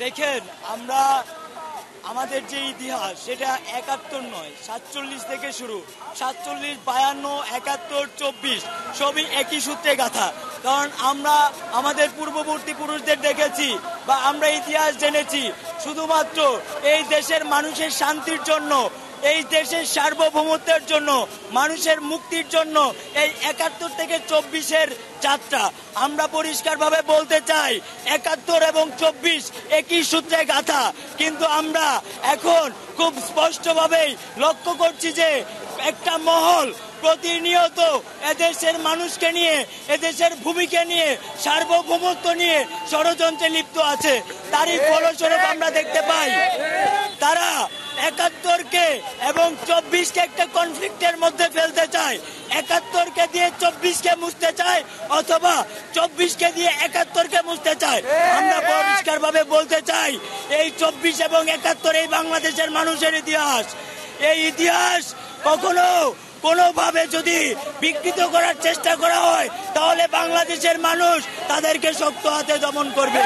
দেখেন, আমরা আমাদের যে ইতিহাস সেটা ৭১ নয়, ৪৭ থেকে শুরু। ৪৭, ৫২, ৭১, ২৪ সবই একই সূত্রে গাথা। কারণ আমরা আমাদের পূর্ববর্তী পুরুষদের দেখেছি বা আমরা ইতিহাস জেনেছি শুধুমাত্র এই দেশের মানুষের শান্তির জন্য, এই দেশের সার্বভৌমত্বের জন্য, মানুষের মুক্তির জন্য এই ৭১ থেকে ২৪-এর যাত্রা। আমরা পরিষ্কারভাবে বলতে চাই ৭১ এবং ২৪ একই সূত্রে গাথা। কিন্তু আমরা এখন খুব স্পষ্টভাবেই লক্ষ্য করছি যে একটা মহল প্রতিনিয়ত এদেশের মানুষকে নিয়ে, এদেশের ভূমিকে নিয়ে, সার্বভৌমত্ব নিয়ে ষড়যন্ত্রে লিপ্ত আছে। তারই ফলস্বরূপ আমরা দেখতে পাই তারা ৭১-কে এবং ২৪-কে একটা কনফ্লিক্টের মধ্যে ফেলতে চায়। ৭১-কে দিয়ে ২৪-কে মুছতে চায় অথবা ২৪-কে দিয়ে ৭১-কে মুছতে চায়। আমরা পরিষ্কারভাবে বলতে চাই এই ২৪ এবং ৭১ এই বাংলাদেশের মানুষের ইতিহাস। এই ইতিহাস কখনো কোনোভাবে যদি বিকৃত করার চেষ্টা করা হয় তাহলে বাংলাদেশের মানুষ তাদেরকে শক্ত হাতে দমন করবে।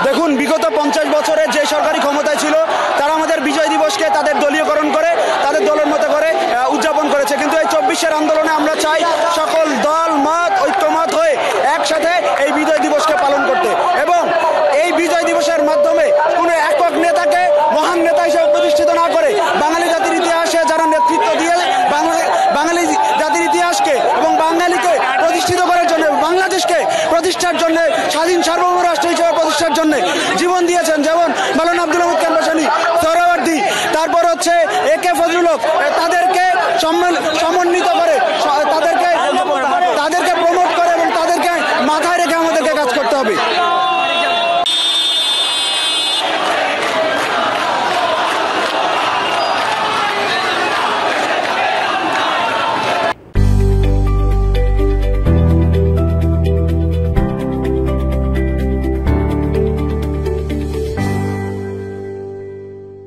দেখুন, বিগত ৫০ বছরে যে সরকারি ক্ষমতায় ছিল তারা আমাদের বিজয় দিবসকে তাদের দলীয়করণ করে, তাদের দলের মতো করে উদযাপন করেছে। কিন্তু এই ২৪-এর আন্দোলনে আমরা চাই সকল দল মত ঐক্যমত হয়ে একসাথে এই বিজয় দিবসকে পালন করতে, এবং এই বিজয় দিবসের মাধ্যমে কোনো একক নেতাকে মহান নেতা হিসেবে প্রতিষ্ঠিত না করে বাঙালি জাতির ইতিহাসে যারা নেতৃত্ব দিয়ে বাঙালি জাতির ইতিহাসকে এবং বাঙালিকে প্রতিষ্ঠিত করার জন্য, বাংলাদেশকে প্রতিষ্ঠার জন্য, স্বাধীন সার্বভৌম রাষ্ট্র হিসেবে প্রতিষ্ঠার জন্য জীবন দিয়েছেন, যেমন মাওলানা আব্দুল হামিদ কান্ডাসানি, সোহরাওয়ার্দী, তারপর হচ্ছে একে ফজলুল হক, তাদেরকে সমন্বিত করে, তাদেরকে প্রমোট করে এবং তাদেরকে মাথায় রেখে আমাদেরকে কাজ করতে হবে।